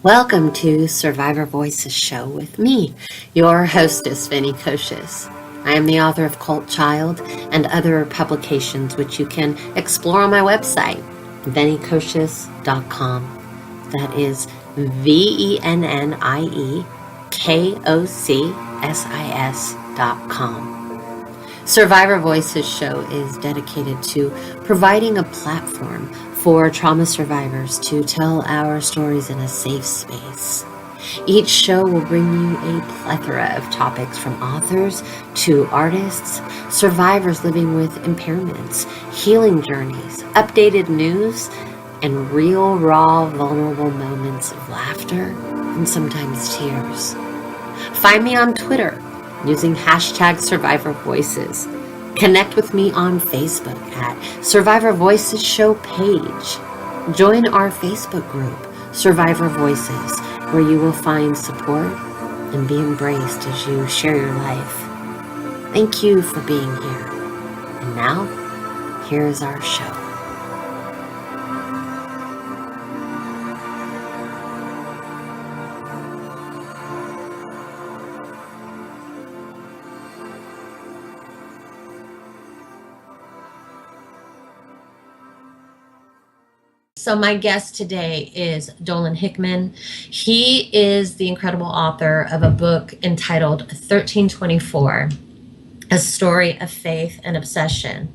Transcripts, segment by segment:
Welcome to Survivor Voices Show with me, your hostess, Vennie Kocsis. I am the author of Cult Child and other publications, which you can explore on my website, VennieKocsis.com. That is VennieKocsis.com. Survivor Voices Show is dedicated to providing a platform for trauma survivors to tell our stories in a safe space. Each show will bring you a plethora of topics from authors to artists, survivors living with impairments, healing journeys, updated news, and real, raw, vulnerable moments of laughter and sometimes tears. Find me on Twitter using hashtag Survivor Voices. Connect with me on Facebook at Survivor Voices Show page. Join our Facebook group, Survivor Voices, where you will find support and be embraced as you share your life. Thank you for being here. And now, here is our show. So my guest today is Dolon Hickmon. He is the incredible author of a book entitled 1324, A Story of Faith and Obsession.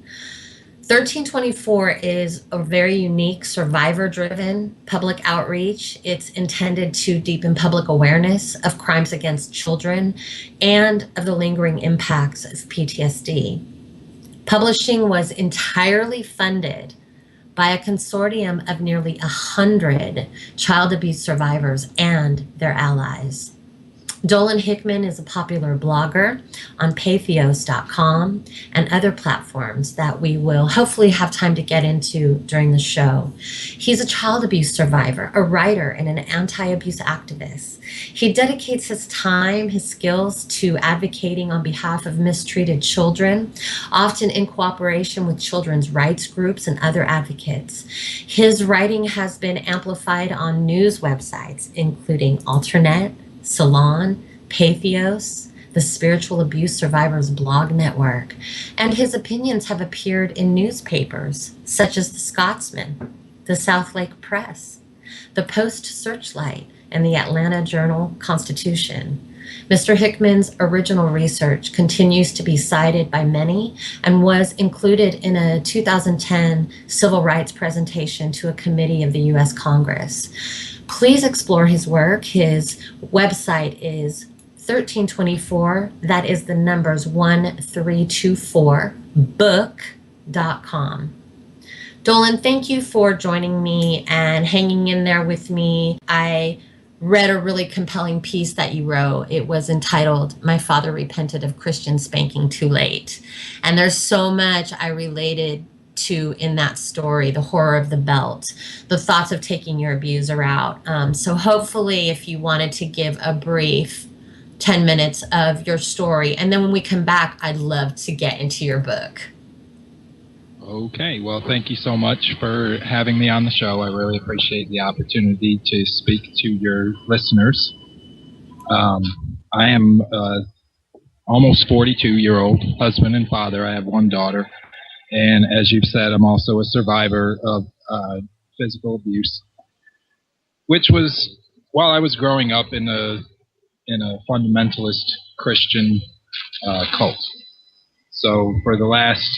1324 is a very unique survivor-driven public outreach. It's intended to deepen public awareness of crimes against children and of the lingering impacts of PTSD. Publishing was entirely funded by a consortium of nearly 100 child abuse survivors and their allies. Dolon Hickmon is a popular blogger on Pathos.com and other platforms that we will hopefully have time to get into during the show. He's a child abuse survivor, a writer, and an anti-abuse activist. He dedicates his time, his skills to advocating on behalf of mistreated children, often in cooperation with children's rights groups and other advocates. His writing has been amplified on news websites, including Alternet, Salon, Pathos, the Spiritual Abuse Survivors Blog Network, and his opinions have appeared in newspapers such as The Scotsman, the South Lake Press, the Post Searchlight, and the Atlanta Journal-Constitution. Mr. Hickmon's original research continues to be cited by many and was included in a 2010 civil rights presentation to a committee of the U.S. Congress. Please explore his work. His website is 1324, that is the numbers 1324book.com. Dolon, thank you for joining me and hanging in there with me. I read a really compelling piece that you wrote. It was entitled, "My Father Repented of Christian Spanking Too Late." And there's so much I related to in that story, the horror of the belt, the thoughts of taking your abuser out. So hopefully if you wanted to give a brief 10 minutes of your story, and then when we come back, I'd love to get into your book. Okay, well, thank you so much for having me on the show. I really appreciate the opportunity to speak to your listeners. I am almost 42-year-old husband and father. I have one daughter. And as you've said, I'm also a survivor of physical abuse, which was while I was growing up in a fundamentalist Christian cult. So for the last,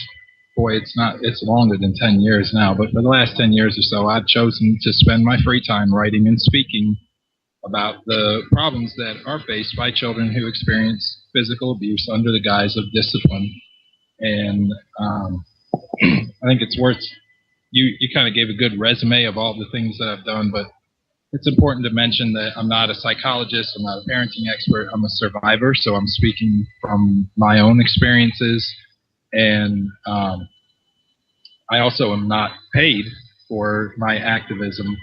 it's longer than 10 years now, but for the last 10 years or so, I've chosen to spend my free time writing and speaking about the problems that are faced by children who experience physical abuse under the guise of discipline. And I think it's worth, you kind of gave a good resume of all the things that I've done, but it's important to mention that I'm not a psychologist, I'm not a parenting expert, I'm a survivor, so I'm speaking from my own experiences, and I also am not paid for my activism,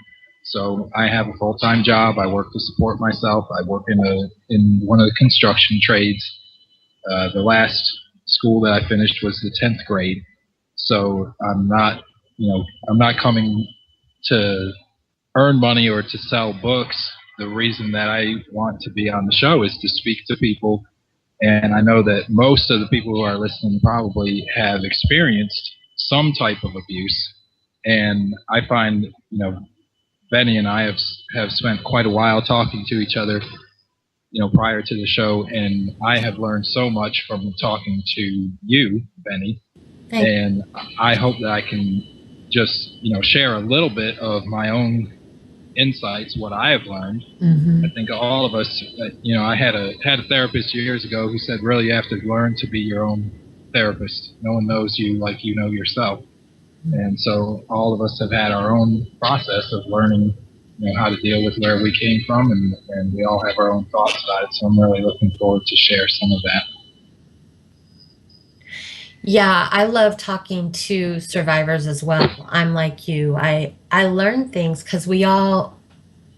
so I have a full-time job, I work to support myself, I work in one of the construction trades. The last school that I finished was the 10th grade. So I'm not coming to earn money or to sell books. the reason that I want to be on the show is to speak to people. And I know that most of the people who are listening probably have experienced some type of abuse. And I find, Vennie and I have spent quite a while talking to each other, prior to the show, and I have learned so much from talking to you, Vennie. And I hope that I can just, share a little bit of my own insights, what I have learned. I think all of us, I had a therapist years ago who said, really, you have to learn to be your own therapist. No one knows you like you know yourself. And so all of us have had our own process of learning, how to deal with where we came from, and we all have our own thoughts about it. So I'm really looking forward to share some of that. Yeah, I love talking to survivors as well. I'm like you. I learn things because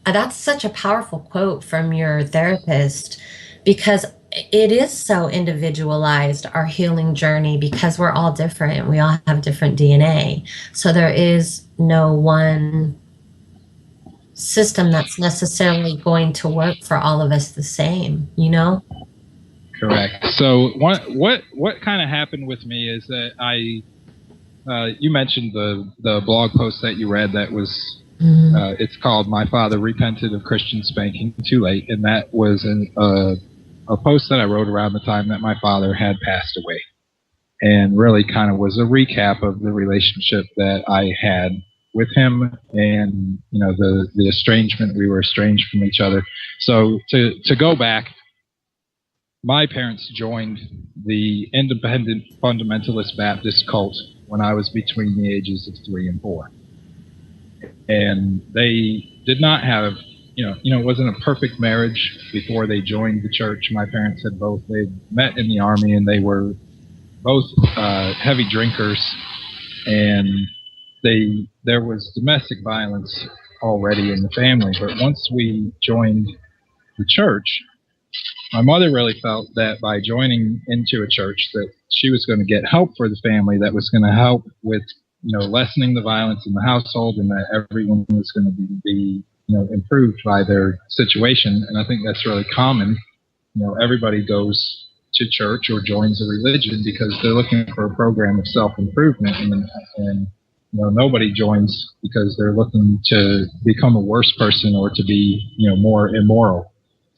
that's such a powerful quote from your therapist, because it is so individualized, our healing journey, because we're all different. We all have different DNA. So there is no one system that's necessarily going to work for all of us the same, Correct. So what kind of happened with me is that you mentioned the blog post that you read that was it's called "My Father Repented of Christian Spanking Too Late," and that was a post that I wrote around the time that my father had passed away, and really kind of was a recap of the relationship that I had with him, and the estrangement. We were estranged from each other. So to go back, my parents joined the Independent Fundamentalist Baptist cult when I was between the ages of 3 and 4. And they did not have, it wasn't a perfect marriage before they joined the church. My parents had they met in the Army, and they were both heavy drinkers, and there was domestic violence already in the family. But once we joined the church, my mother really felt that by joining into a church that she was going to get help for the family, that was going to help with, lessening the violence in the household, and that everyone was going to be improved by their situation. And I think that's really common. Everybody goes to church or joins a religion because they're looking for a program of self-improvement, and nobody joins because they're looking to become a worse person or to be, more immoral.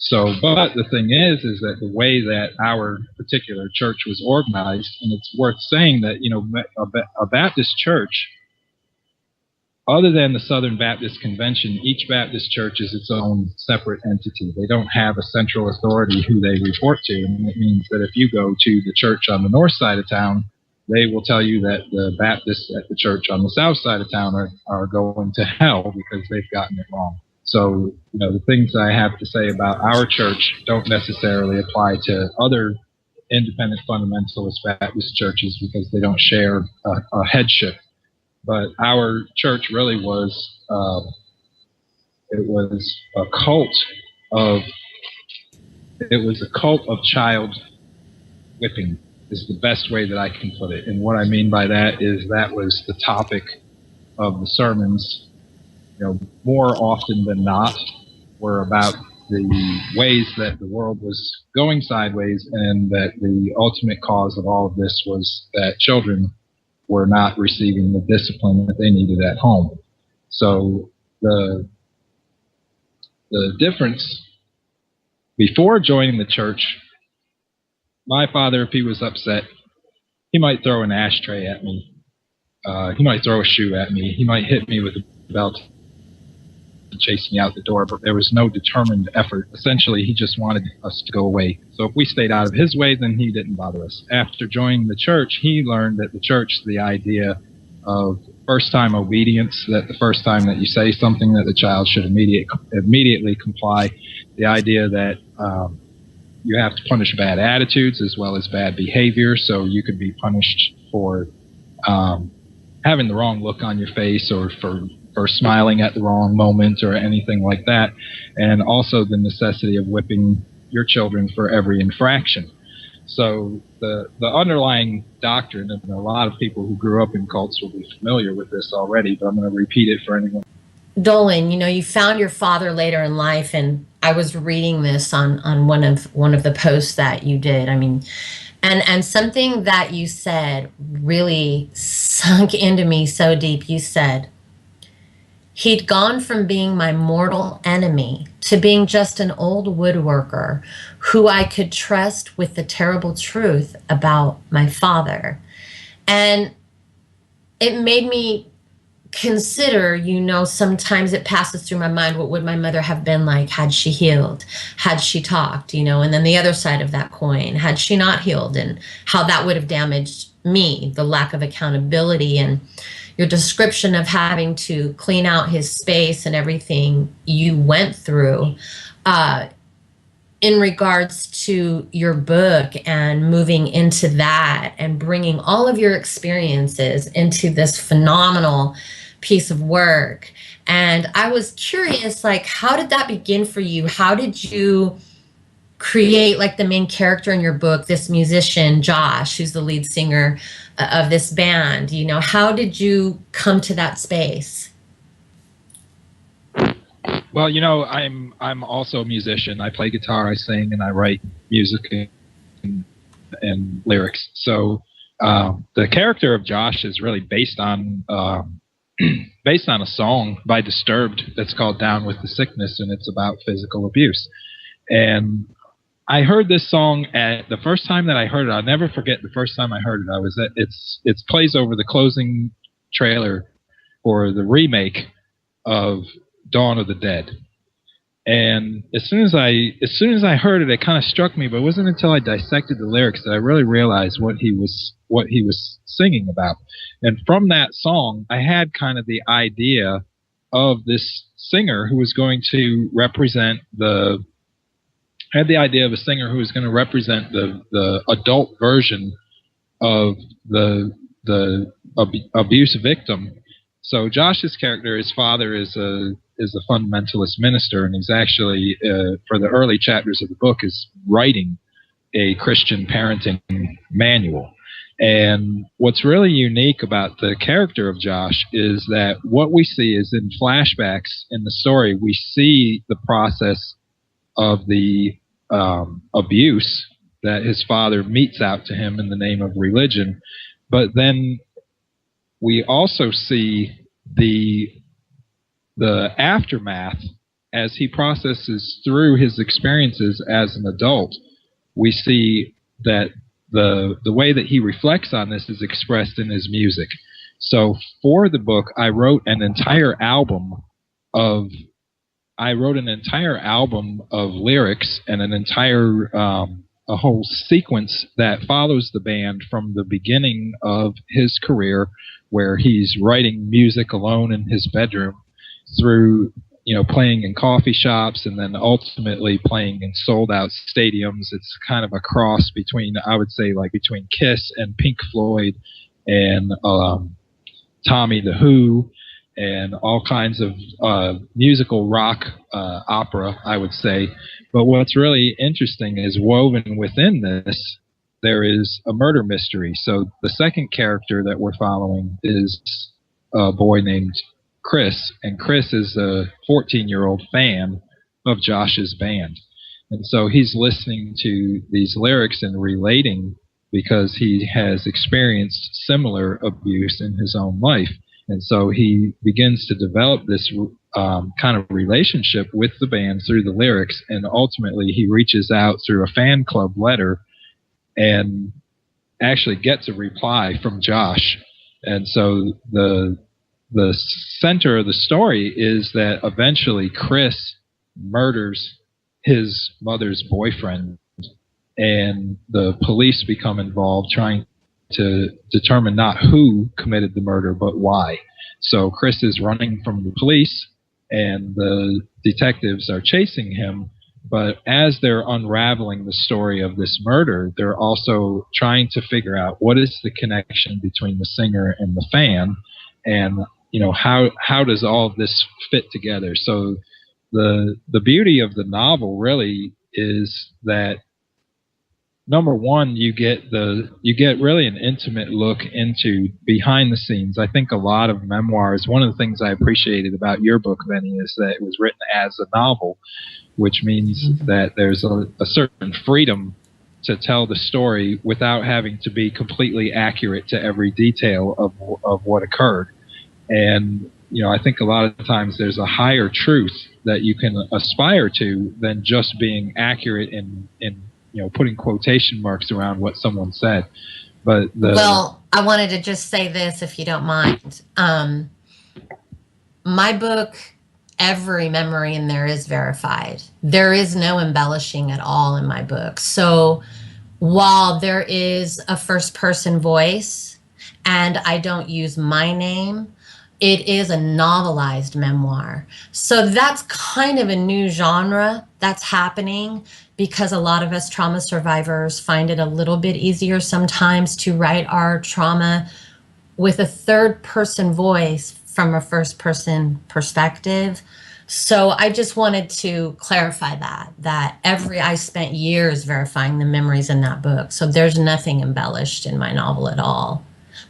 So, but the thing is that the way that our particular church was organized, and it's worth saying that, a Baptist church, other than the Southern Baptist Convention, each Baptist church is its own separate entity. They don't have a central authority who they report to. And it means that if you go to the church on the north side of town, they will tell you that the Baptists at the church on the south side of town are going to hell because they've gotten it wrong. So, the things I have to say about our church don't necessarily apply to other independent fundamentalist Baptist churches because they don't share a headship. But our church really was, it was a cult of child whipping is the best way that I can put it. And what I mean by that is that was the topic of the sermons. More often than not, were about the ways that the world was going sideways, and that the ultimate cause of all of this was that children were not receiving the discipline that they needed at home. So the difference, before joining the church, my father, if he was upset, he might throw an ashtray at me. He might throw a shoe at me. He might hit me with a belt and chase me out the door, but there was no determined effort. Essentially, he just wanted us to go away. So if we stayed out of his way, then he didn't bother us. After joining the church, he learned at the church the idea of first-time obedience, that the first time that you say something, that the child should immediately comply. The idea that you have to punish bad attitudes as well as bad behavior, so you could be punished for having the wrong look on your face, or for smiling at the wrong moment, or anything like that. And also the necessity of whipping your children for every infraction. So the underlying doctrine, and a lot of people who grew up in cults will be familiar with this already, but I'm going to repeat it for anyone Dolan, you found your father later in life, and I was reading this on one of the posts that you did. I mean, and something that you said really sunk into me so deep. You said, he'd gone from being my mortal enemy to being just an old woodworker who I could trust with the terrible truth about my father. And it made me consider, sometimes it passes through my mind, what would my mother have been like had she healed, had she talked, and then the other side of that coin, had she not healed, and how that would have damaged me, the lack of accountability, and your description of having to clean out his space and everything you went through. In regards to your book and moving into that and bringing all of your experiences into this phenomenal piece of work. And I was curious, like, how did that begin for you? How did you create, like, the main character in your book, this musician, Josh, who's the lead singer of this band? How did you come to that space? Well, I'm also a musician. I play guitar, I sing, and I write music and lyrics. So the character of Josh is really based on based on a song by Disturbed that's called "Down with the Sickness," and it's about physical abuse. And I heard this song at the first time that I heard it. I'll never forget the first time I heard it. I was at it plays over the closing trailer for the remake of Dawn of the Dead. And as soon as I heard it, it kind of struck me. But it wasn't until I dissected the lyrics that I really realized what he was singing about. And from that song, I had kind of the idea of this singer who was going to represent the adult version of the abuse victim. So Josh's character, his father is a fundamentalist minister, and he's actually for the early chapters of the book is writing a Christian parenting manual. And what's really unique about the character of Josh is that what we see is in flashbacks in the story, we see the process of the abuse that his father metes out to him in the name of religion. But then we also see the aftermath as he processes through his experiences as an adult. We see that the way that he reflects on this is expressed in his music. So for the book, I wrote an entire album of lyrics and an entire a whole sequence that follows the band from the beginning of his career, where he's writing music alone in his bedroom, through playing in coffee shops, and then ultimately playing in sold out stadiums. It's kind of a cross between, I would say, like between Kiss and Pink Floyd and Tommy the Who, and all kinds of musical rock opera, I would say. But what's really interesting is woven within this, there is a murder mystery. So the second character that we're following is a boy named Chris, and Chris is a 14-year-old fan of Josh's band. And so he's listening to these lyrics and relating because he has experienced similar abuse in his own life. And so he begins to develop this kind of relationship with the band through the lyrics, and ultimately he reaches out through a fan club letter and actually gets a reply from Josh. And so the center of the story is that eventually Chris murders his mother's boyfriend, and the police become involved trying to determine not who committed the murder, but why. So Chris is running from the police, and the detectives are chasing him. But as they're unraveling the story of this murder, they're also trying to figure out what is the connection between the singer and the fan, and how does all of this fit together. So the beauty of the novel really is that number one, you get really an intimate look into behind the scenes. I think a lot of memoirs, one of the things I appreciated about your book, Vennie, is that it was written as a novel, which means that there's a certain freedom to tell the story without having to be completely accurate to every detail of what occurred. And, you know, I think a lot of times there's a higher truth that you can aspire to than just being accurate in you know, putting quotation marks around what someone said. But well, I wanted to just say this, if you don't mind. My book, every memory in there is verified. There is no embellishing at all in my book. So while there is a first person voice and I don't use my name, it is a novelized memoir. So that's kind of a new genre that's happening, because a lot of us trauma survivors find it a little bit easier sometimes to write our trauma with a third person voice from a first person perspective. So I just wanted to clarify that I spent years verifying the memories in that book. So there's nothing embellished in my novel at all.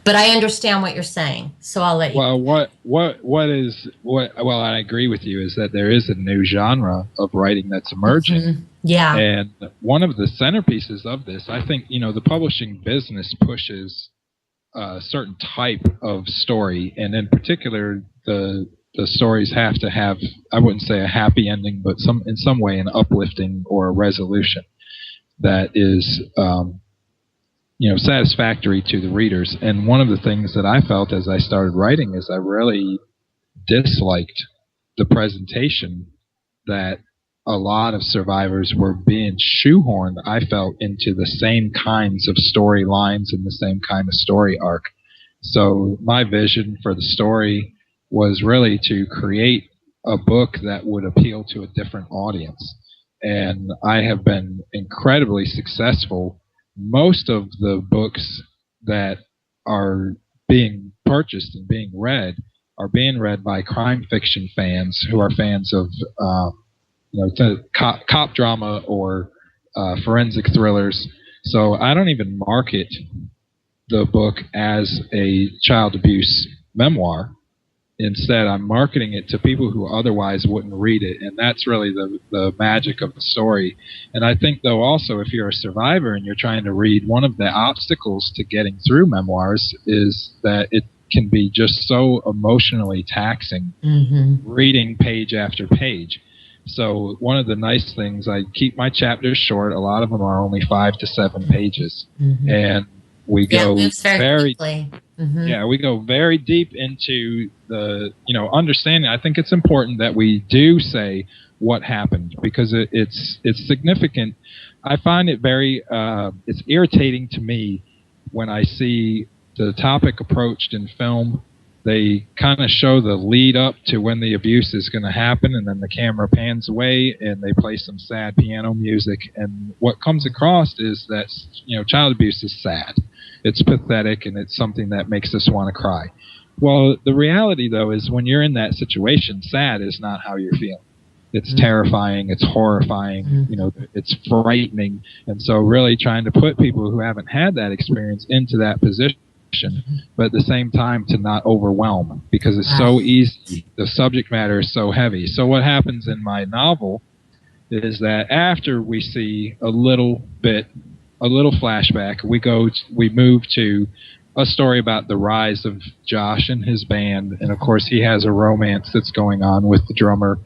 But I understand what you're saying, so I'll let you. Well, well, I agree with you, is that there is a new genre of writing that's emerging. Mm-hmm. Yeah. And one of the centerpieces of this, I think, you know, the publishing business pushes a certain type of story, and in particular, the stories have to have, I wouldn't say a happy ending, but in some way an uplifting or a resolution that is you know, satisfactory to the readers. And one of the things that I felt as I started writing is I really disliked the presentation that a lot of survivors were being shoehorned, I felt, into the same kinds of storylines and the same kind of story arc. So my vision for the story was really to create a book that would appeal to a different audience. And I have been incredibly successful. Most of the books that are being purchased and being read are being read by crime fiction fans who are fans of you know, cop drama or forensic thrillers. So I don't even market the book as a child abuse memoir. Instead, I'm marketing it to people who otherwise wouldn't read it, and that's really the magic of the story. And I think, though, also, if you're a survivor and you're trying to read, one of the obstacles to getting through memoirs is that it can be just so emotionally taxing, reading page after page. So one of the nice things, I keep my chapters short. A lot of them are only 5 to 7 pages, and we go very yeah, we go very deep into the, you know, understanding. I think it's important that we do say what happened, because it's significant. I find it very it's irritating to me when I see the topic approached in film. They kind of show the lead up to when the abuse is going to happen, and then the camera pans away and they play some sad piano music. And what comes across is that, you know, child abuse is sad. It's pathetic, and it's something that makes us want to cry. Well, the reality, though, is when you're in that situation, sad is not how you're feeling. It's terrifying, it's horrifying, you know, it's frightening. And so really trying to put people who haven't had that experience into that position, but at the same time to not overwhelm, because it's so easy. The subject matter is so heavy. So what happens in my novel is that after we see a little flashback, we move to a story about the rise of Josh and his band, and of course he has a romance that's going on with the drummer.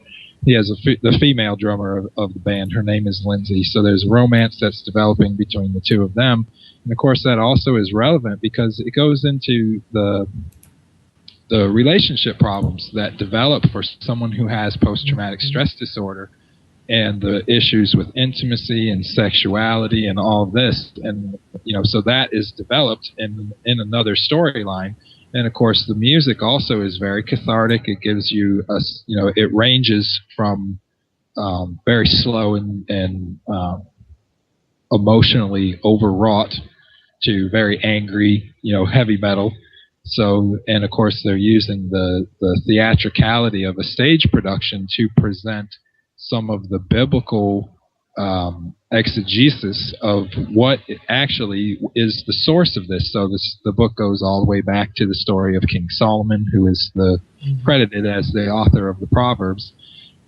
He has the female drummer of the band. Her name is Lindsay. So there's romance that's developing between the two of them. And of course that also is relevant because it goes into the relationship problems that develop for someone who has post-traumatic stress disorder, and the issues with intimacy and sexuality and all of this. And, you know, so that is developed in another storyline. And of course the music also is very cathartic. It gives you you know, it ranges from very slow and emotionally overwrought to very angry, you know, heavy metal. So, and of course they're using the theatricality of a stage production to present some of the biblical exegesis of what actually is the source of this. So the book goes all the way back to the story of King Solomon, who is credited as the author of the Proverbs.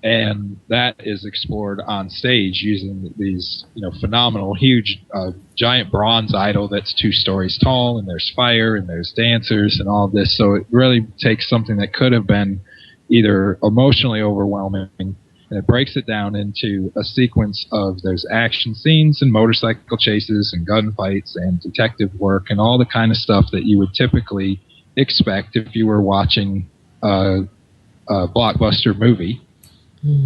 And that is explored on stage using these, phenomenal, huge, giant bronze idol that's 2 stories tall, and there's fire, and there's dancers, and all this. So it really takes something that could have been either emotionally overwhelming, and it breaks it down into a sequence of there's action scenes and motorcycle chases and gunfights and detective work and all the kind of stuff that you would typically expect if you were watching a blockbuster movie.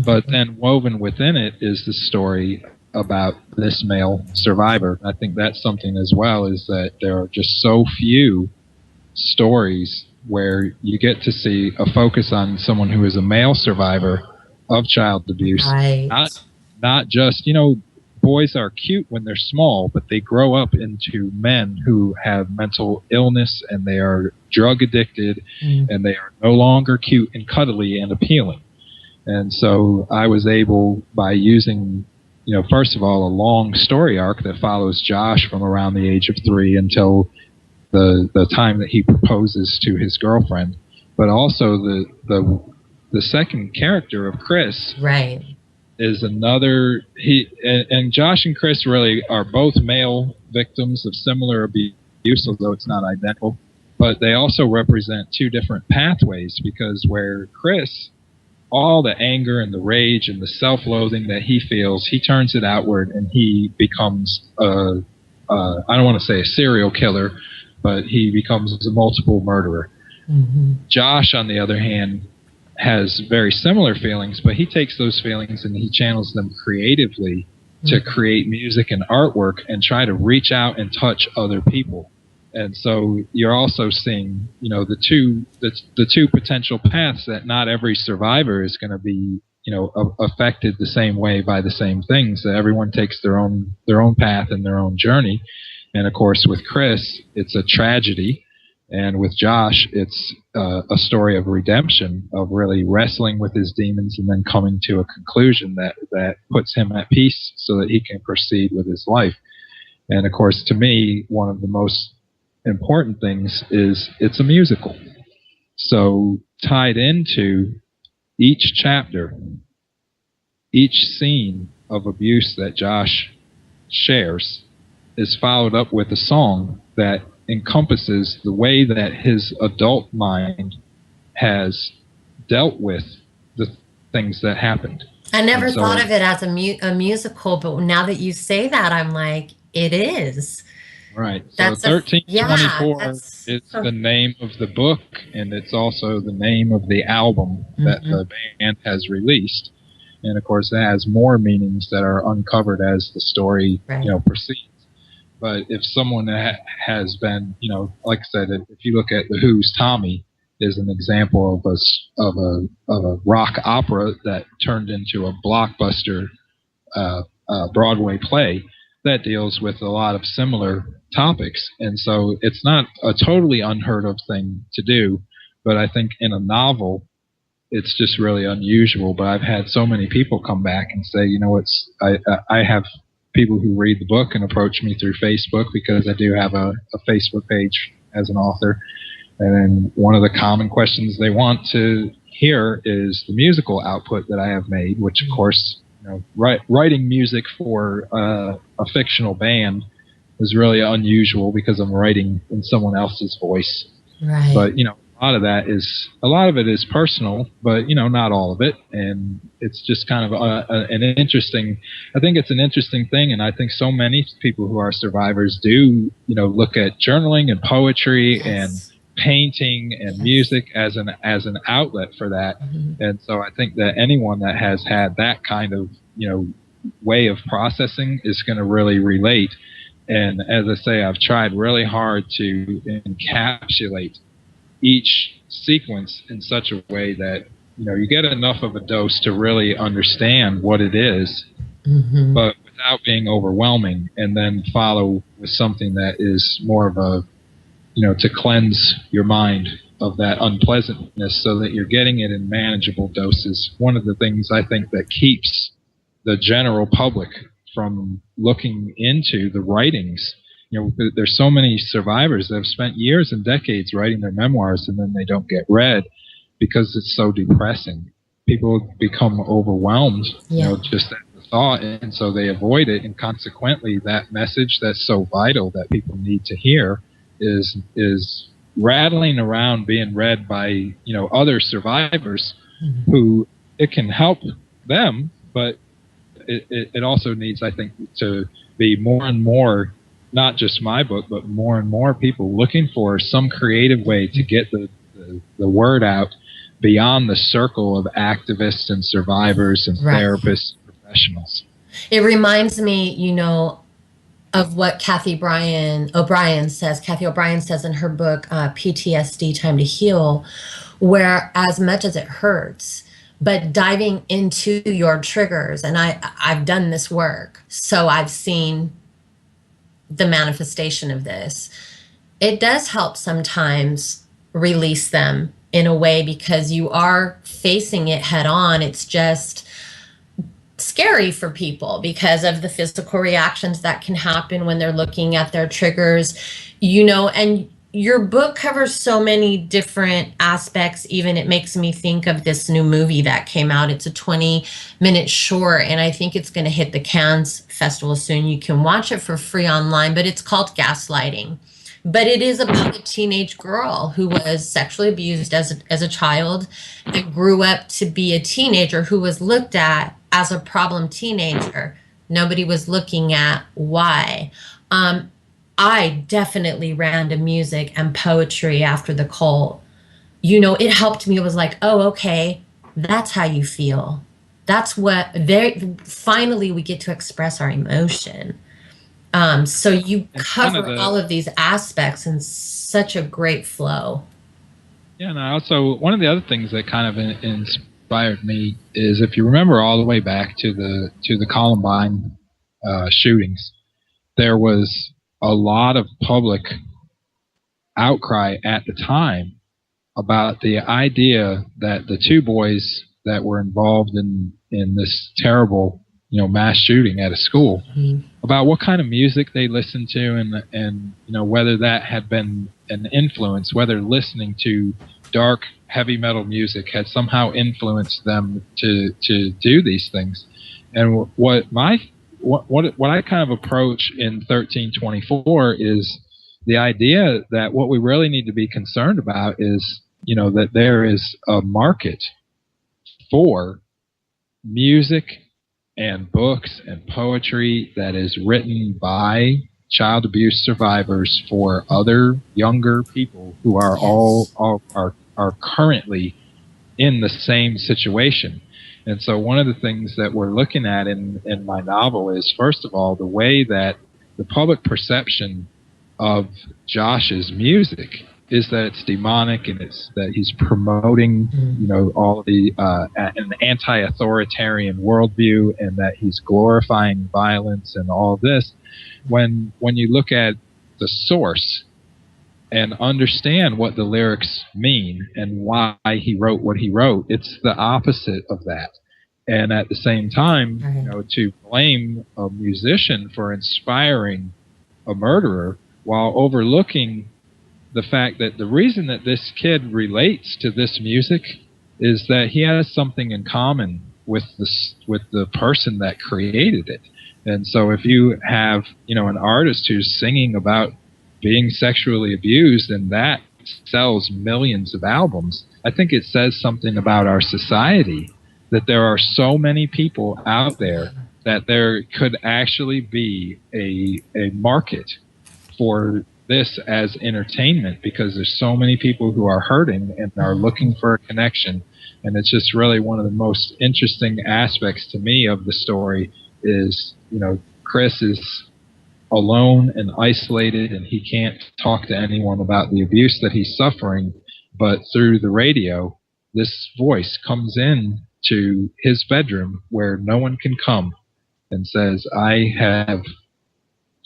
But then woven within it is the story about this male survivor. I think that's something as well, is that there are just so few stories where you get to see a focus on someone who is a male survivor of child abuse. Right. Not just, boys are cute when they're small, but they grow up into men who have mental illness, and they are drug addicted, and they are no longer cute and cuddly and appealing. And so I was able, by using, first of all, a long story arc that follows Josh from around the age of 3 until the time that he proposes to his girlfriend, but also the second character of Chris, right, is another. And Josh and Chris really are both male victims of similar abuse, although it's not identical. But they also represent 2 different pathways, because where Chris, all the anger and the rage and the self-loathing that he feels, he turns it outward, and he becomes I don't want to say a serial killer, but he becomes a multiple murderer. Josh, on the other hand, has very similar feelings, but he takes those feelings and he channels them creatively to create music and artwork and try to reach out and touch other people. And so you're also seeing, the two potential paths, that not every survivor is going to be, affected the same way by the same things. That everyone takes their own path and their own journey. And of course, with Chris, it's a tragedy, and with Josh, it's a story of redemption, of really wrestling with his demons and then coming to a conclusion that puts him at peace so that he can proceed with his life. And of course, to me, one of the most important things is it's a musical. So tied into each chapter, each scene of abuse that Josh shares is followed up with a song that encompasses the way that his adult mind has dealt with the things that happened. I never thought of it as a musical, but now that you say that, I'm like, it is. Right. So 1324 is the name of the book, and it's also the name of the album that the band has released. And of course, it has more meanings that are uncovered as the story, proceeds. But if someone has been, like I said, if you look at The Who's Tommy, is an example of a rock opera that turned into a blockbuster Broadway play that deals with a lot of similar topics. And so it's not a totally unheard of thing to do, but I think in a novel, it's just really unusual. But I've had so many people come back and say, I have people who read the book and approach me through Facebook, because I do have a Facebook page as an author. And then one of the common questions they want to hear is the musical output that I have made, which of course, writing music for a fictional band was really unusual, because I'm writing in someone else's voice. Right. But, a lot of it is personal, but, not all of it. And it's just kind of I think it's an interesting thing. And I think so many people who are survivors do, look at journaling and poetry and painting and music as an outlet for that. And so I think that anyone that has had that kind of, way of processing is going to really relate. And as I say, I've tried really hard to encapsulate each sequence in such a way that, you get enough of a dose to really understand what it is, but without being overwhelming, and then follow with something that is more of a, to cleanse your mind of that unpleasantness so that you're getting it in manageable doses. One of the things I think that keeps the general public from looking into the writings. There's so many survivors that have spent years and decades writing their memoirs, and then they don't get read because it's so depressing. People become overwhelmed, just at the thought, and so they avoid it. And consequently, that message that's so vital that people need to hear is rattling around, being read by other survivors who it can help them, but it also needs, I think, to be more and more, not just my book, but more and more people looking for some creative way to get the word out beyond the circle of activists and survivors and therapists and professionals. It reminds me, of what Kathy O'Brien says in her book, PTSD, Time to Heal, where as much as it hurts, but diving into your triggers, and I've done this work, so I've seen the manifestation of this. It does help sometimes release them in a way because you are facing it head on. It's just scary for people because of the physical reactions that can happen when they're looking at their triggers, and your book covers so many different aspects. Even it makes me think of this new movie that came out. It's a 20-minute short, and I think it's going to hit the Cannes Festival soon. You can watch it for free online, but it's called Gaslighting. But it is about a teenage girl who was sexually abused as a child and grew up to be a teenager who was looked at as a problem teenager. Nobody was looking at why. I definitely ran to music and poetry after the cult. It helped me. It was like, oh, okay, that's how you feel. That's what finally we get to express our emotion. So you cover all of these aspects in such a great flow. Yeah, and also one of the other things that kind of inspired me is, if you remember all the way back to the Columbine shootings, there was a lot of public outcry at the time about the idea that the two boys that were involved in this terrible mass shooting at a school, about what kind of music they listened to, and whether that had been an influence, whether listening to dark heavy metal music had somehow influenced them to do these things. And what I kind of approach in 1324 is the idea that what we really need to be concerned about is, that there is a market for music and books and poetry that is written by child abuse survivors for other younger people who are are currently in the same situation. And so one of the things that we're looking at in my novel is, first of all, the way that the public perception of Josh's music is that it's demonic, and it's that he's promoting, all of the an anti-authoritarian worldview, and that he's glorifying violence and all of this. When you look at the source and understand what the lyrics mean and why he wrote what he wrote, it's the opposite of that. And at the same time, to blame a musician for inspiring a murderer while overlooking the fact that the reason that this kid relates to this music is that he has something in common with the person that created it. And so if you have, an artist who's singing about being sexually abused, and that sells millions of albums, I think it says something about our society, that there are so many people out there that there could actually be a market for this as entertainment, because there's so many people who are hurting and are looking for a connection. And it's just really one of the most interesting aspects to me of the story is, Chris is alone and isolated, and he can't talk to anyone about the abuse that he's suffering. But through the radio, this voice comes in to his bedroom where no one can come and says, I have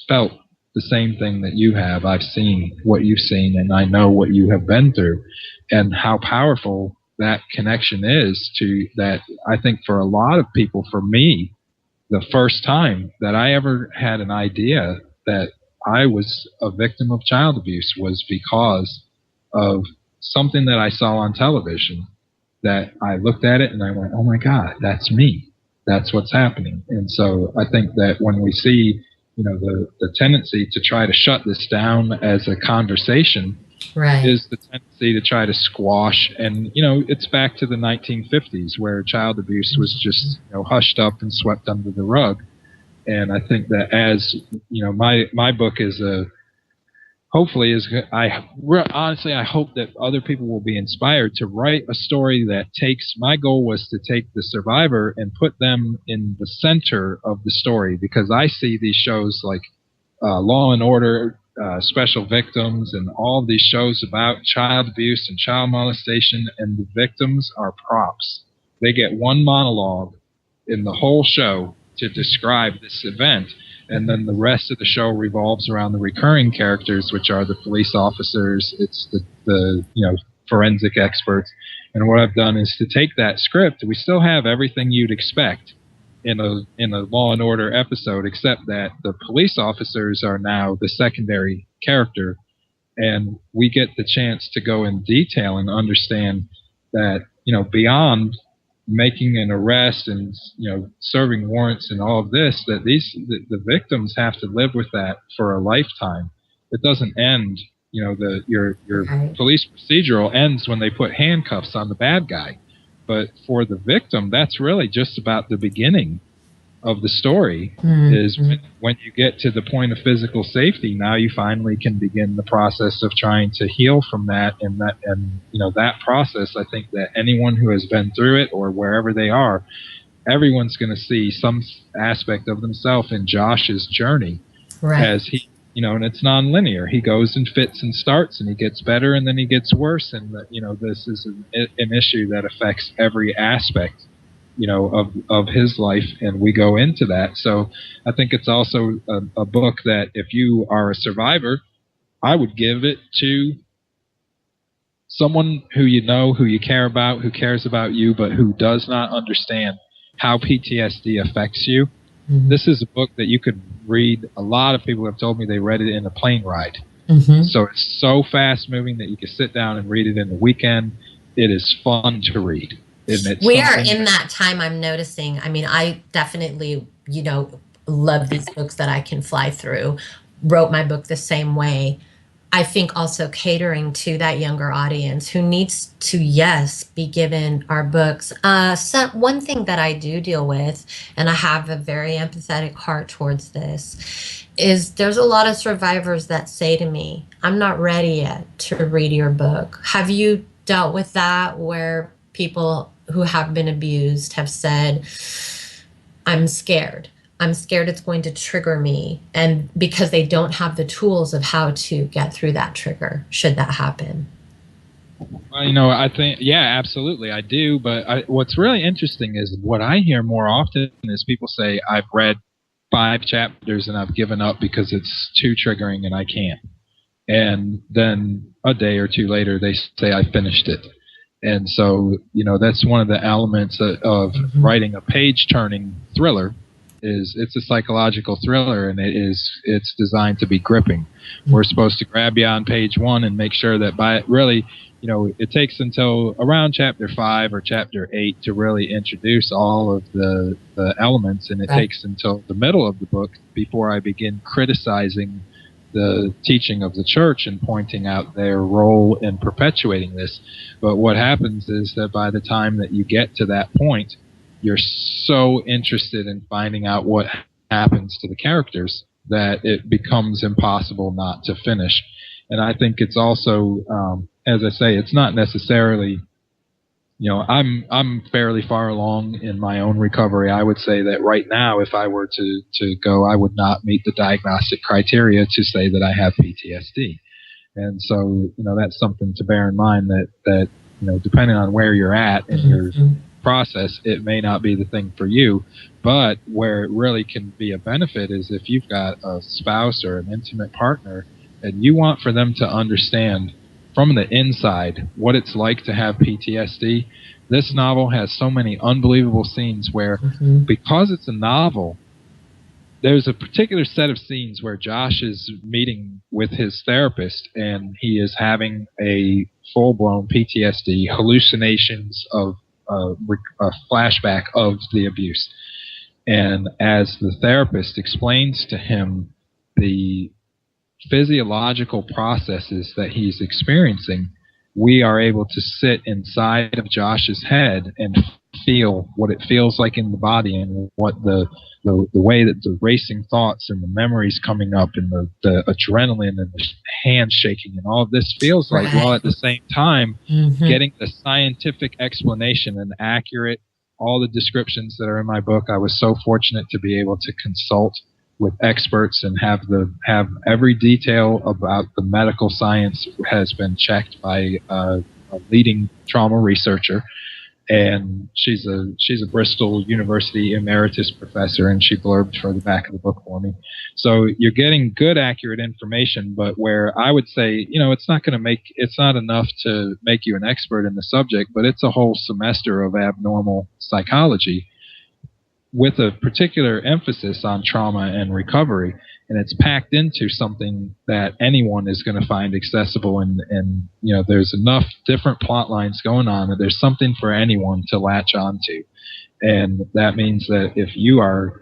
felt the same thing that you have. I've seen what you've seen, and I know what you have been through. And how powerful that connection is to that. I think for a lot of people, for me, the first time that I ever had an idea that I was a victim of child abuse was because of something that I saw on television, that I looked at it and I went, oh my God, that's me. That's what's happening. And so I think that when we see, the tendency to try to shut this down as a conversation, Right. is the tendency to try to squash. And, it's back to the 1950s where child abuse was just, hushed up and swept under the rug. And I think that as, my book is hopefully honestly, I hope that other people will be inspired to write a story that my goal was to take the survivor and put them in the center of the story, because I see these shows like Law and Order, Special Victims, and all these shows about child abuse and child molestation, and the victims are props. They get one monologue in the whole show to describe this event, and then the rest of the show revolves around the recurring characters, which are the police officers, it's the forensic experts. And what I've done is to take that script. We still have everything you'd expect in a Law and Order episode, except that the police officers are now the secondary character, and we get the chance to go in detail and understand that beyond making an arrest and serving warrants and all of this, that the victims have to live with that for a lifetime. It doesn't end. Your Right. police procedural ends when they put handcuffs on the bad guy. But for the victim, that's really just about the beginning of the story. Is when you get to the point of physical safety, now you finally can begin the process of trying to heal from that. And that process, I think that anyone who has been through it or wherever they are, everyone's going to see some aspect of themselves in Josh's journey. Right. As he, and it's nonlinear. He goes and fits and starts, and he gets better, and then he gets worse. And this is an issue that affects every aspect, of his life, and we go into that. So I think it's also a book that if you are a survivor, I would give it to someone who who you care about, who cares about you, but who does not understand how PTSD affects you. This is a book that you could read. A lot of people have told me they read it in a plane ride. So it's so fast moving that you can sit down and read it in the weekend. It is fun to read. We are in that time, I'm noticing. I mean, I definitely, love these books that I can fly through. Wrote my book the same way. I think also catering to that younger audience who needs to, yes, be given our books. One thing that I do deal with, and I have a very empathetic heart towards this, is there's a lot of survivors that say to me, I'm not ready yet to read your book. Have you dealt with that, where people who have been abused have said, I'm scared. I'm scared it's going to trigger me, and because they don't have the tools of how to get through that trigger, should that happen? Well, I think, yeah, absolutely, I do. But what's really interesting is what I hear more often is people say, I've read 5 chapters and I've given up because it's too triggering and I can't. And then a day or two later, they say, I finished it. And so, that's one of the elements of writing a page-turning thriller. It's a psychological thriller, and it's designed to be gripping. We're supposed to grab you on page 1 and make sure that it takes until around chapter 5 or chapter 8 to really introduce all of the elements, and it takes until the middle of the book before I begin criticizing the teaching of the church and pointing out their role in perpetuating this. But what happens is that by the time that you get to that point, you're so interested in finding out what happens to the characters that it becomes impossible not to finish. And I think it's also, as I say, it's not necessarily, I'm fairly far along in my own recovery. I would say that right now, if I were to go, I would not meet the diagnostic criteria to say that I have PTSD. And so, that's something to bear in mind, that depending on where you're at in your process, it may not be the thing for you. But where it really can be a benefit is if you've got a spouse or an intimate partner and you want for them to understand from the inside what it's like to have PTSD. This novel has so many unbelievable scenes where, because it's a novel, there's a particular set of scenes where Josh is meeting with his therapist, and he is having a full-blown PTSD, hallucinations of a flashback of the abuse. And as the therapist explains to him the physiological processes that he's experiencing, we are able to sit inside of Josh's head and feel what it feels like in the body, and what the way that the racing thoughts and the memories coming up and the adrenaline and the hand shaking and all of this feels like, while at the same time getting the scientific explanation and accurate, all the descriptions that are in my book. I was so fortunate to be able to consult with experts and have every detail about the medical science has been checked by a leading trauma researcher, and she's a Bristol University emeritus professor, and she blurbed for the back of the book for me. So you're getting good, accurate information, but where I would say, it's not enough to make you an expert in the subject, but it's a whole semester of abnormal psychology with a particular emphasis on trauma and recovery, and it's packed into something that anyone is going to find accessible, and there's enough different plot lines going on that there's something for anyone to latch onto. And that means that if you are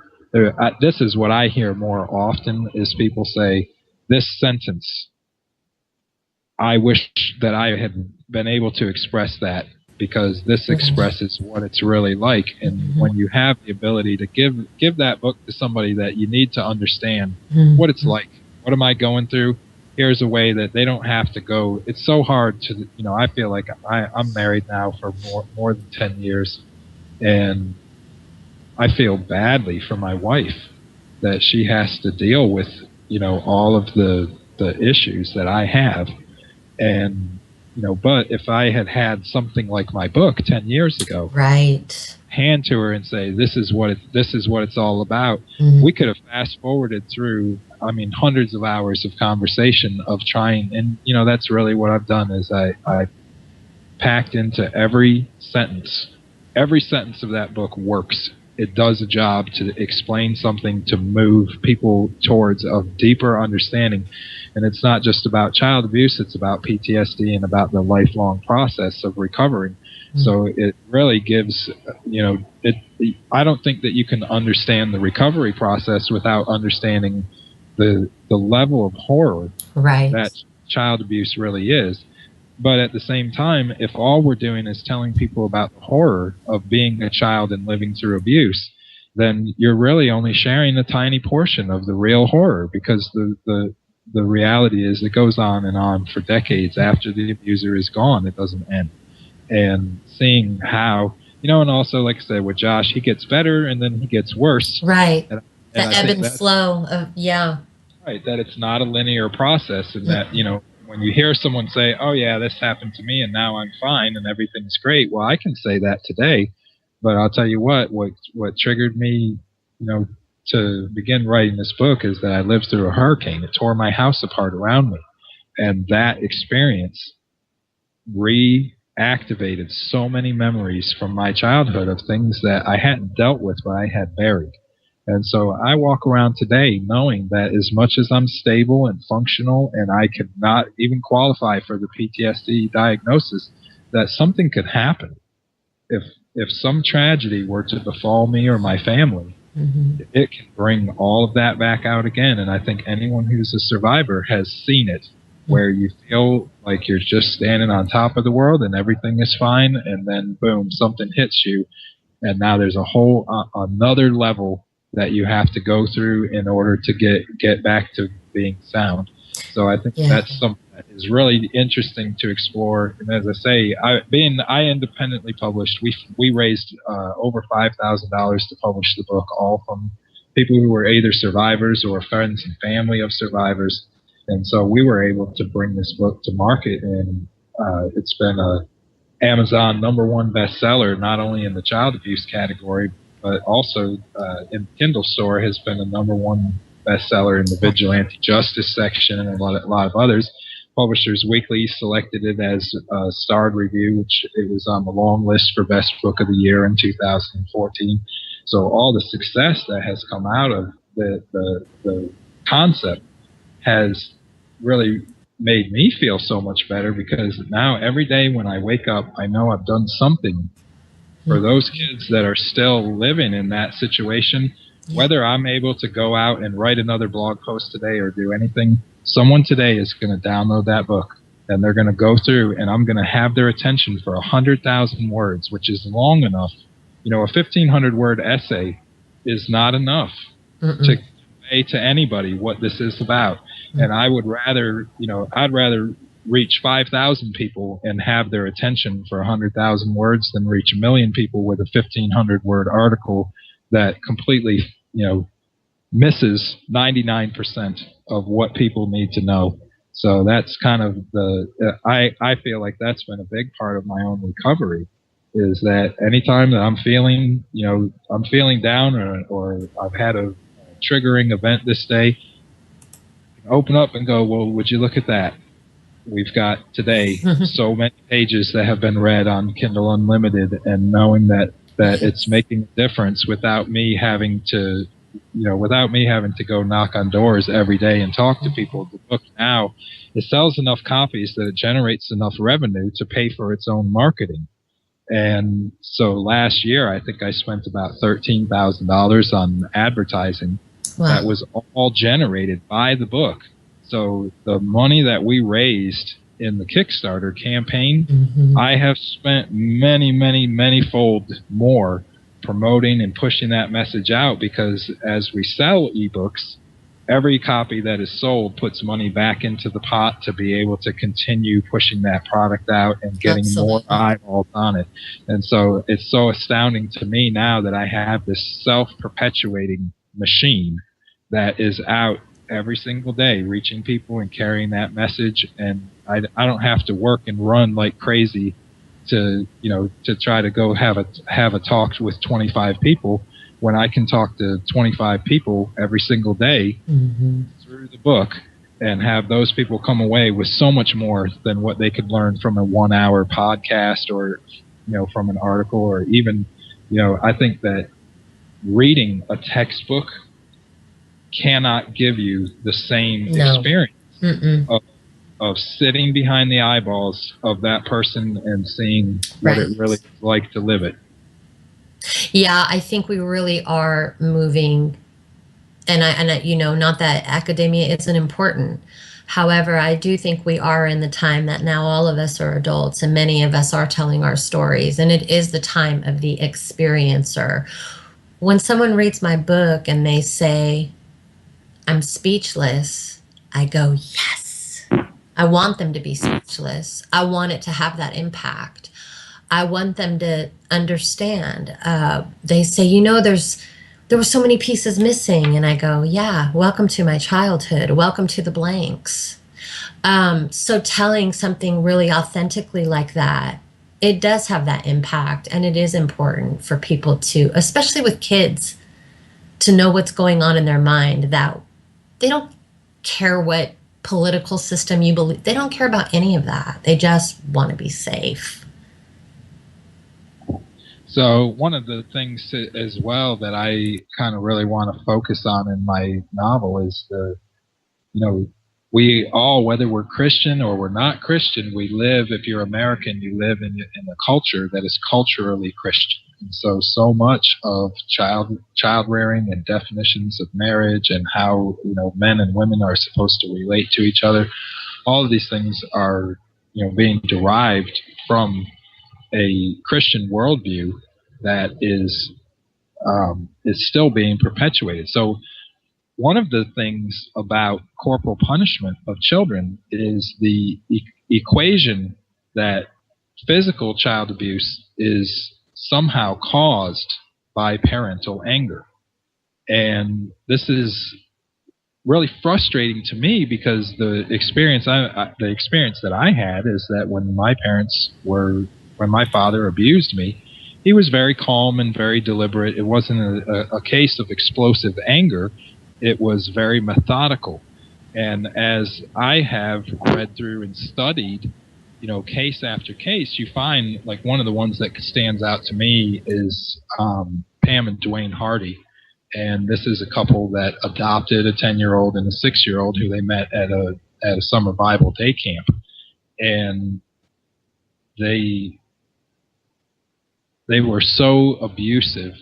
this is what I hear more often, is people say this sentence, I wish that I had been able to express that, because this expresses what it's really like. And when you have the ability to give that book to somebody that you need to understand what it's like, what am I going through, here's a way that they don't have to go. It's so hard to, I feel like I'm married now for more than 10 years, and I feel badly for my wife that she has to deal with, all of the issues that I have. And but if I had something like my book 10 years ago, hand to her and say, this is what it's all about, we could have fast forwarded through, hundreds of hours of conversation of trying. And, that's really what I've done, is I packed into every sentence of that book works. It does a job to explain something, to move people towards a deeper understanding. And it's not just about child abuse, it's about PTSD and about the lifelong process of recovering. So it really gives, I don't think that you can understand the recovery process without understanding the level of horror that child abuse really is. But at the same time, if all we're doing is telling people about the horror of being a child and living through abuse, then you're really only sharing a tiny portion of the real horror, because the reality is it goes on and on for decades after the abuser is gone. It doesn't end. And seeing how, and also, like I said, with Josh, he gets better and then he gets worse. And the ebb and flow of, Right, that it's not a linear process, and that, when you hear someone say, oh yeah, this happened to me and now I'm fine and everything's great. Well, I can say that today, but I'll tell you what triggered me, to begin writing this book is that I lived through a hurricane. It tore my house apart around me. And that experience reactivated so many memories from my childhood of things that I hadn't dealt with, but I had buried. And so I walk around today knowing that as much as I'm stable and functional, and I could not even qualify for the PTSD diagnosis, that something could happen. If some tragedy were to befall me or my family, it can bring all of that back out again. And I think anyone who's a survivor has seen it, where you feel like you're just standing on top of the world and everything is fine, and then boom, something hits you, and now there's a whole another level that you have to go through in order to get back to being sound. So I think that's something that is really interesting to explore. And as I say, I independently published, we raised over $5,000 to publish the book, all from people who were either survivors or friends and family of survivors. And so we were able to bring this book to market, and it's been a Amazon #1 bestseller, not only in the child abuse category, but also in Kindle store has been a #1 bestseller in the vigilante justice section and a lot of others. Publishers Weekly selected it as a starred review, which it was on the long list for best book of the year in 2014. So all the success that has come out of the concept has really made me feel so much better, because now every day when I wake up, I know I've done something for those kids that are still living in that situation. Whether I'm able to go out and write another blog post today or do anything, someone today is going to download that book, and they're going to go through, and I'm going to have their attention for 100,000 words, which is long enough. You know, a 1,500-word essay is not enough to convey to anybody what this is about. And I would rather, I'd rather reach 5,000 people and have their attention for 100,000 words than reach 1 million people with a 1,500-word article that completely, misses 99% of what people need to know. So that's kind of I feel like that's been a big part of my own recovery, is that anytime that I'm feeling, I'm feeling down, or I've had a triggering event this day, open up and go, well, would you look at that? We've got today so many pages that have been read on Kindle Unlimited, and knowing that it's making a difference without me having to, go knock on doors every day and talk to people. The book now, it sells enough copies that it generates enough revenue to pay for its own marketing. And so last year, I think I spent about $13,000 on advertising. Wow. That was all generated by the book. So the money that we raised in the Kickstarter campaign, I have spent many fold more promoting and pushing that message out, because as we sell ebooks, every copy that is sold puts money back into the pot to be able to continue pushing that product out and getting more eyeballs on it. And so it's so astounding to me now that I have this self-perpetuating machine that is out every single day reaching people and carrying that message. And I don't have to work and run like crazy to try to go have a talk with 25 people, when I can talk to 25 people every single day through the book, and have those people come away with so much more than what they could learn from a 1-hour podcast, or from an article, or even I think that reading a textbook cannot give you the same experience of sitting behind the eyeballs of that person and seeing what it really is like to live it. Yeah, I think we really are moving, and not that academia isn't important. However, I do think we are in the time that now all of us are adults, and many of us are telling our stories, and it is the time of the experiencer. When someone reads my book and they say, I'm speechless, I go, yes. I want them to be speechless. I want it to have that impact. I want them to understand. They say, there were so many pieces missing. And I go, yeah, welcome to my childhood. Welcome to the blanks. So telling something really authentically like that, it does have that impact. And it is important for people to, especially with kids, to know what's going on in their mind, that they don't care what political system you believe. They don't care about any of that. They just want to be safe. So one of the things as well that I kind of really want to focus on in my novel is we all, whether we're Christian or we're not Christian, we live, if you're American, you live in a culture that is culturally Christian. And so much of child rearing and definitions of marriage and how, men and women are supposed to relate to each other, all of these things are, being derived from a Christian worldview that is still being perpetuated. So one of the things about corporal punishment of children is the equation that physical child abuse is somehow caused by parental anger. And this is really frustrating to me, because the experience that I had is that when my father abused me, he was very calm and very deliberate. It wasn't a case of explosive anger. It was very methodical. And as I have read through and studied, case after case, you find, like, one of the ones that stands out to me is Pam and Dwayne Hardy. and this is a couple that adopted a 10-year-old and a 6-year-old who they met at a summer Bible day camp, and they were so abusive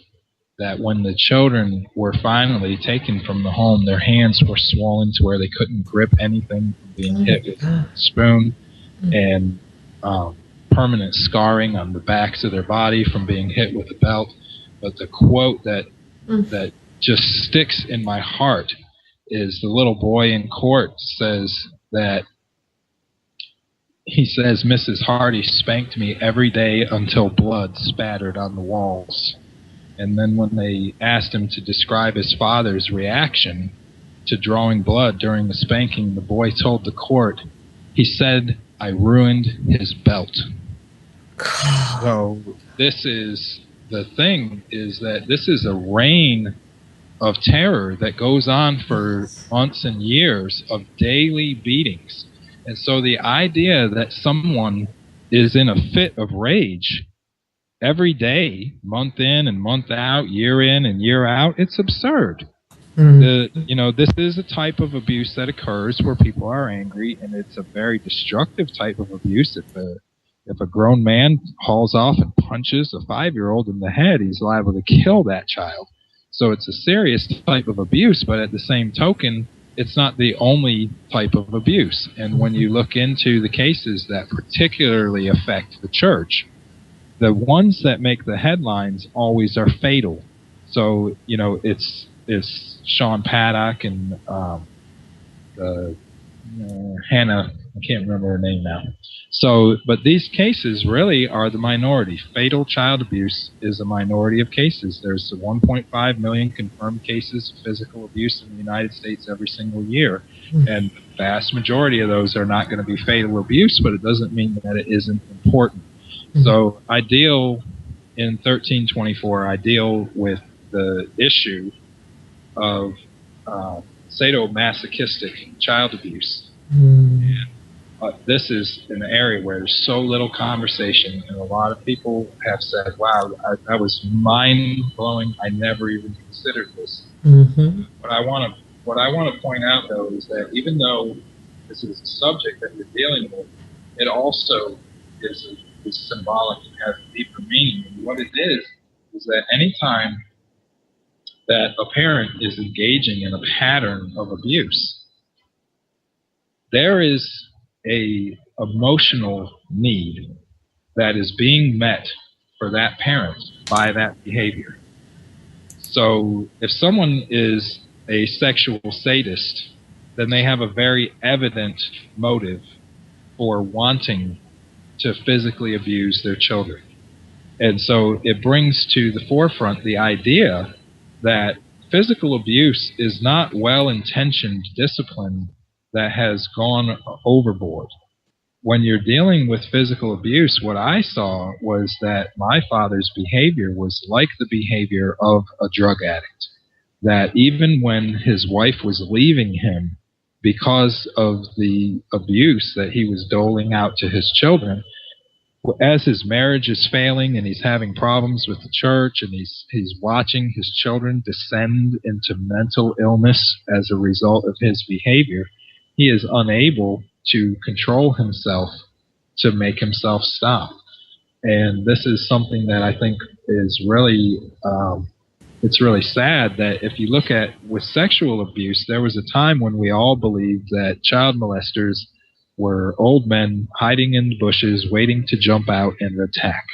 that when the children were finally taken from the home, their hands were swollen to where they couldn't grip anything from being hit with a spoon, and permanent scarring on the backs of their body from being hit with a belt. But the quote that just sticks in my heart is the little boy in court says that he says, "Mrs. Hardy spanked me every day until blood spattered on the walls." And then when they asked him to describe his father's reaction to drawing blood during the spanking, the boy told the court, he said, "I ruined his belt." So this is the thing, is that this is a reign of terror that goes on for months and years of daily beatings. And so the idea that someone is in a fit of rage every day, month in and month out, year in and year out, it's absurd. This is a type of abuse that occurs where people are angry, and it's a very destructive type of abuse. If a grown man hauls off and punches a 5-year-old in the head, he's liable to kill that child. So it's a serious type of abuse, but at the same token, it's not the only type of abuse. And when you look into the cases that particularly affect the church, the ones that make the headlines always are fatal. So, it's Sean Paddock and Hannah, I can't remember her name now. So, but these cases really are the minority. Fatal child abuse is a minority of cases. There's 1.5 million confirmed cases of physical abuse in the United States every single year. And the vast majority of those are not going to be fatal abuse, but it doesn't mean that it isn't important. So I deal in 1324, I deal with the issue of sadomasochistic child abuse. And this is an area where there's so little conversation, and a lot of people have said, wow, that was mind-blowing. I never even considered this. What I want to point out, though, is that even though this is a subject that we're dealing with, it also is symbolic and has a deeper meaning. And what it is that any time that a parent is engaging in a pattern of abuse, there is a emotional need that is being met for that parent by that behavior. So if someone is a sexual sadist, then they have a very evident motive for wanting to physically abuse their children. And so it brings to the forefront the idea that physical abuse is not well-intentioned discipline that has gone overboard. When you're dealing with physical abuse, what I saw was that my father's behavior was like the behavior of a drug addict. That even when his wife was leaving him because of the abuse that he was doling out to his children, as his marriage is failing and he's having problems with the church, and he's watching his children descend into mental illness as a result of his behavior, he is unable to control himself to make himself stop. And this is something that I think is really, it's really sad that if you look at with sexual abuse, there was a time when we all believed that child molesters were old men hiding in the bushes waiting to jump out and attack.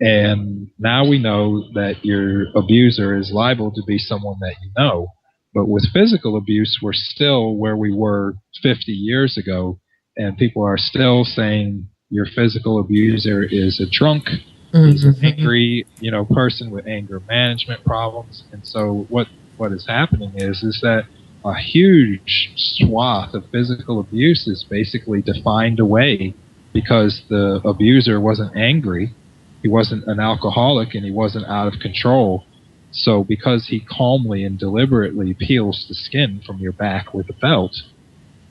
And now we know that your abuser is liable to be someone that you know. But with physical abuse, we're still where we were 50 years ago, and people are still saying your physical abuser is a drunk, he's an angry, person with anger management problems. And so what is happening is that a huge swath of physical abuse is basically defined away because the abuser wasn't angry, he wasn't an alcoholic, and he wasn't out of control. So because he calmly and deliberately peels the skin from your back with a belt,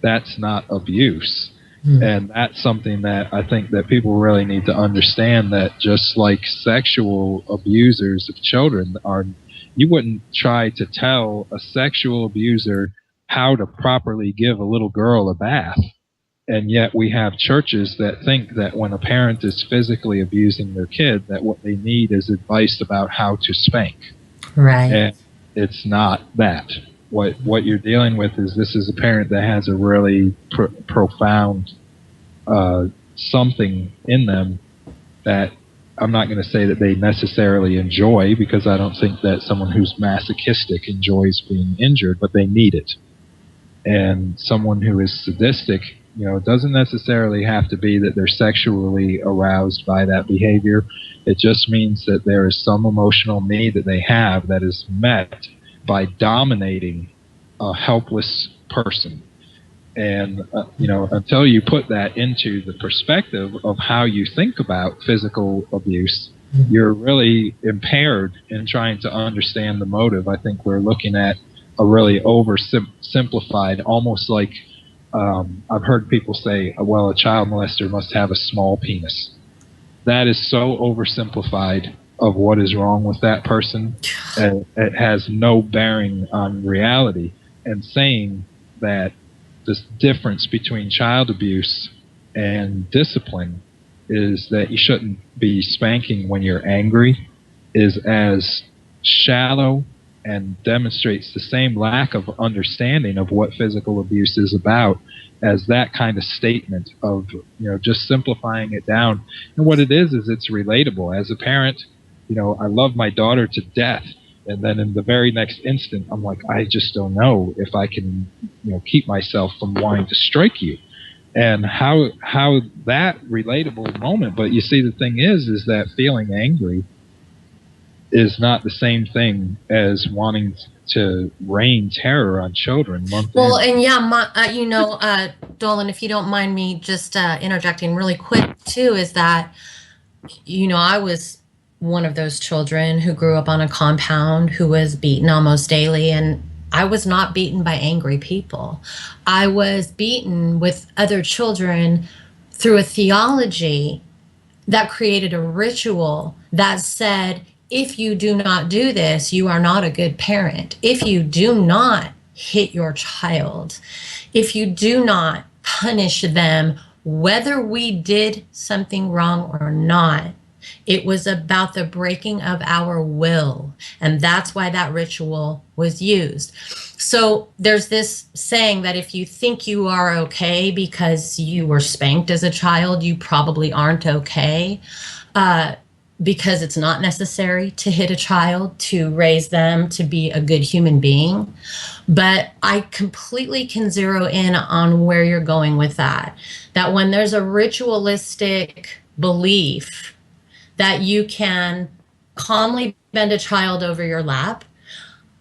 that's not abuse. And that's something that I think that people really need to understand, that just like sexual abusers of children are You wouldn't try to tell a sexual abuser how to properly give a little girl a bath. And yet we have churches that think that when a parent is physically abusing their kid, that what they need is advice about how to spank. Right. And it's not that. What you're dealing with is this is a parent that has a really profound something in them that I'm not going to say that they necessarily enjoy, because I don't think that someone who's masochistic enjoys being injured, but they need it. And someone who is sadistic, it doesn't necessarily have to be that they're sexually aroused by that behavior. It just means that there is some emotional need that they have that is met by dominating a helpless person. And, until you put that into the perspective of how you think about physical abuse, you're really impaired in trying to understand the motive. I think we're looking at a really oversimplified, almost like I've heard people say, well, a child molester must have a small penis. That is so oversimplified of what is wrong with that person. It has no bearing on reality. And saying that this difference between child abuse and discipline is that you shouldn't be spanking when you're angry is as shallow and demonstrates the same lack of understanding of what physical abuse is about as that kind of statement of, just simplifying it down. And what it is it's relatable. As a parent, I love my daughter to death. And then in the very next instant, I'm like, I just don't know if I can, keep myself from wanting to strike you. And how that relatable moment. But you see, the thing is that feeling angry is not the same thing as wanting to rain terror on children. Well, and yeah, Dolon, if you don't mind me just interjecting really quick too, is that, I was one of those children who grew up on a compound who was beaten almost daily, and I was not beaten by angry people. I was beaten with other children through a theology that created a ritual that said, if you do not do this, you are not a good parent. If you do not hit your child, if you do not punish them, whether we did something wrong or not, it was about the breaking of our will. And that's why that ritual was used. So there's this saying that if you think you are okay because you were spanked as a child, you probably aren't okay. Because it's not necessary to hit a child to raise them to be a good human being. But I completely can zero in on where you're going with that. That when there's a ritualistic belief that you can calmly bend a child over your lap,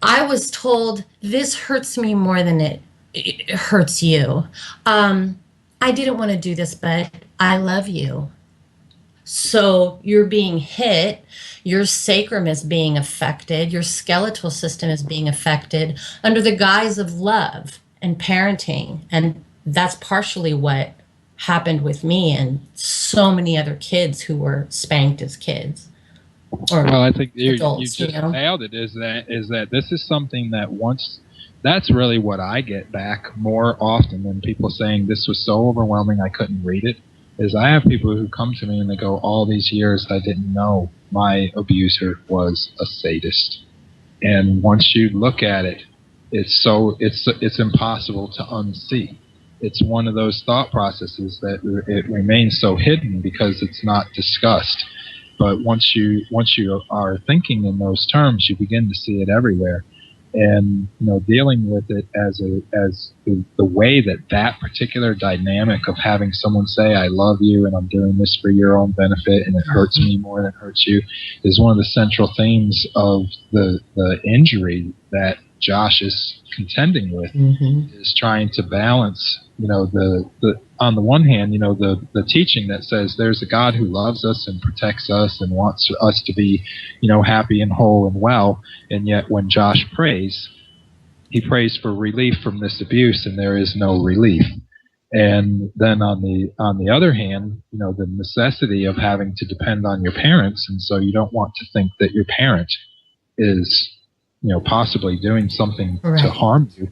I was told this hurts me more than it hurts you. I didn't want to do this, but I love you. So you're being hit, your sacrum is being affected, your skeletal system is being affected under the guise of love and parenting. And that's partially what happened with me and so many other kids who were spanked as kids. Well, I think you just nailed it, is that this is something that that's really what I get back more often than people saying this was so overwhelming I couldn't read it. Is I have people who come to me and they go, all these years I didn't know my abuser was a sadist. And once you look at it, it's impossible to unsee. It's one of those thought processes that it remains so hidden because it's not discussed. But once you are thinking in those terms, you begin to see it everywhere. And dealing with it as the way that particular dynamic of having someone say I love you and I'm doing this for your own benefit and it hurts me more than it hurts you is one of the central themes of the injury that Josh is contending with. Is trying to balance the on the one hand the teaching that says there's a God who loves us and protects us and wants us to be happy and whole and well, and yet when Josh prays, he prays for relief from this abuse and there is no relief. And then on the other hand, the necessity of having to depend on your parents, and so you don't want to think that your parent is possibly doing something Right. to harm you.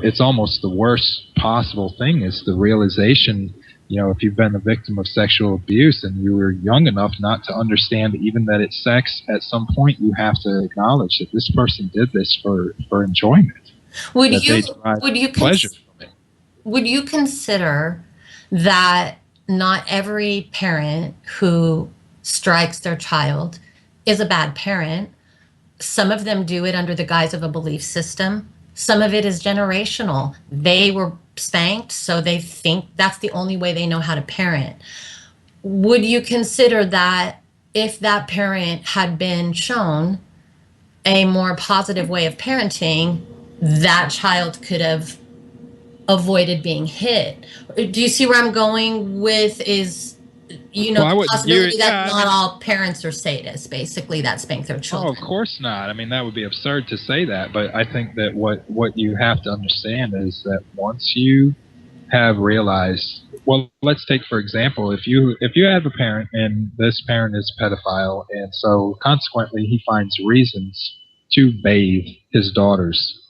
It's almost the worst possible thing is the realization, if you've been the victim of sexual abuse and you were young enough not to understand even that it's sex, at some point you have to acknowledge that this person did this for enjoyment. Would that you they derive would you pleasure from it. would you consider that not every parent who strikes their child is a bad parent? Some of them do it under the guise of a belief system. Some of it is generational. They were spanked, so they think that's the only way they know how to parent. Would you consider that if that parent had been shown a more positive way of parenting, that child could have avoided being hit? Do you see where I'm going with Well, I the wouldn't view possibility it. that Yeah, I not mean, all parents are sadists, basically, that spank their oh, of children? course not. I mean, that would be absurd to say that. But I think that what you have to understand is that once you have realized, well, let's take for example, if you have a parent and this parent is a pedophile, and so consequently he finds reasons to bathe his daughters.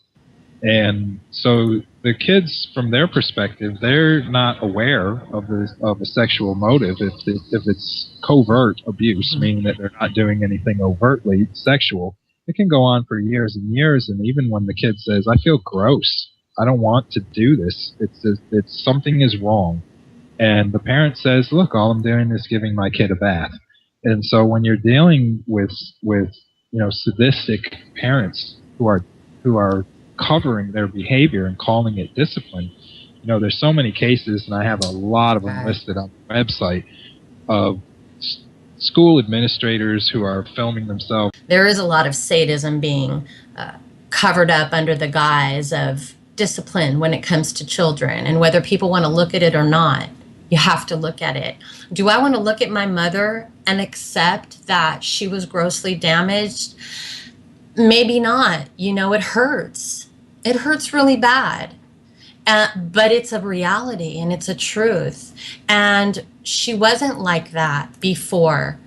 And so the kids, from their perspective, they're not aware of a sexual motive if it's covert abuse, meaning that they're not doing anything overtly sexual. It can go on for years and years, and even when the kid says, "I feel gross, I don't want to do this," it's something is wrong, and the parent says, "Look, all I'm doing is giving my kid a bath." And so when you're dealing with sadistic parents who are covering their behavior and calling it discipline, there's so many cases, and I have a lot of them listed on the website, of school administrators who are filming themselves. There is a lot of sadism being covered up under the guise of discipline when it comes to children, and whether people want to look at it or not, you have to look at it. Do I want to look at my mother and accept that she was grossly damaged? Maybe not. It hurts. It hurts really bad. But it's a reality and it's a truth. And she wasn't like that before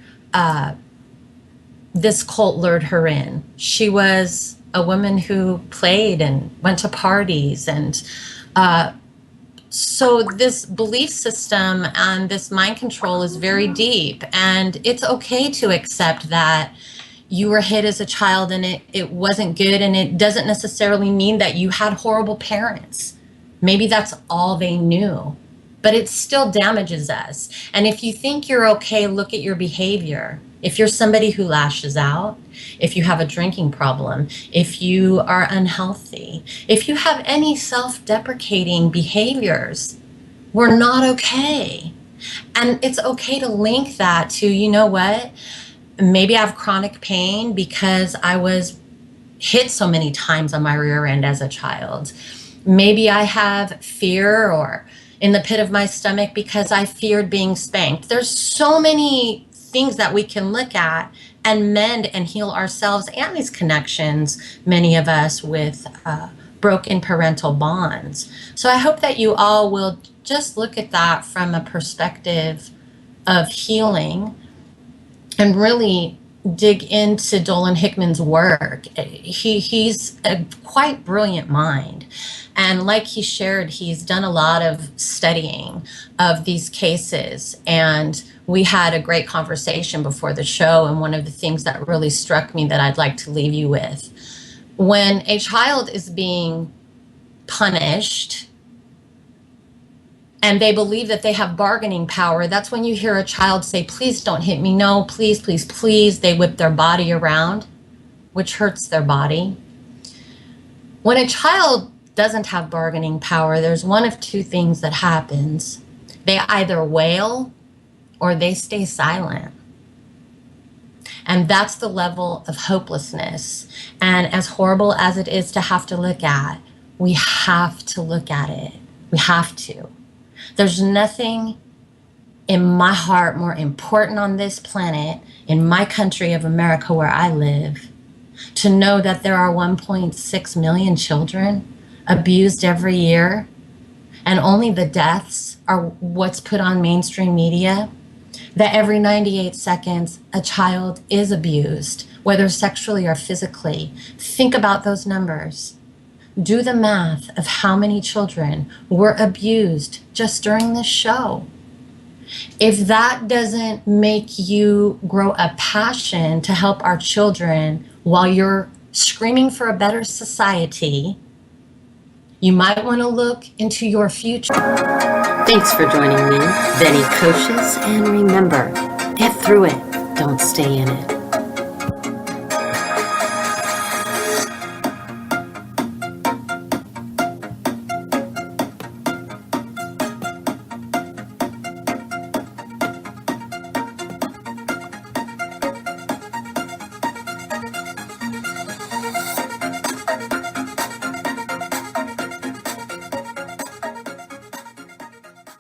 this cult lured her in. She was a woman who played and went to parties. And so this belief system and this mind control is very deep. And it's okay to accept that you were hit as a child and it wasn't good, and it doesn't necessarily mean that you had horrible parents. Maybe that's all they knew, but it still damages us. And if you think you're okay, look at your behavior. If you're somebody who lashes out, if you have a drinking problem, if you are unhealthy, if you have any self-deprecating behaviors, we're not okay. And it's okay to link that to, what? Maybe I have chronic pain because I was hit so many times on my rear end as a child. Maybe I have fear or in the pit of my stomach because I feared being spanked. There's so many things that we can look at and mend and heal ourselves and these connections, many of us with broken parental bonds. So I hope that you all will just look at that from a perspective of healing and really dig into Dolon Hickmon's work. He's a quite brilliant mind. And like he shared, he's done a lot of studying of these cases. And we had a great conversation before the show. And one of the things that really struck me that I'd like to leave you with, when a child is being punished and they believe that they have bargaining power, that's when you hear a child say, "Please don't hit me. No, please, please, please." They whip their body around, which hurts their body. When a child doesn't have bargaining power, there's one of two things that happens. They either wail or they stay silent. And that's the level of hopelessness. And as horrible as it is to have to look at, we have to look at it. We have to. There's nothing in my heart more important on this planet, in my country of America where I live, to know that there are 1.6 million children abused every year, and only the deaths are what's put on mainstream media. that every 98 seconds a child is abused, whether sexually or physically. Think about those numbers. Do the math of how many children were abused just during this show. If that doesn't make you grow a passion to help our children while you're screaming for a better society, you might want to look into your future. Thanks for joining me, Vennie Kocsis, and remember, get through it, don't stay in it.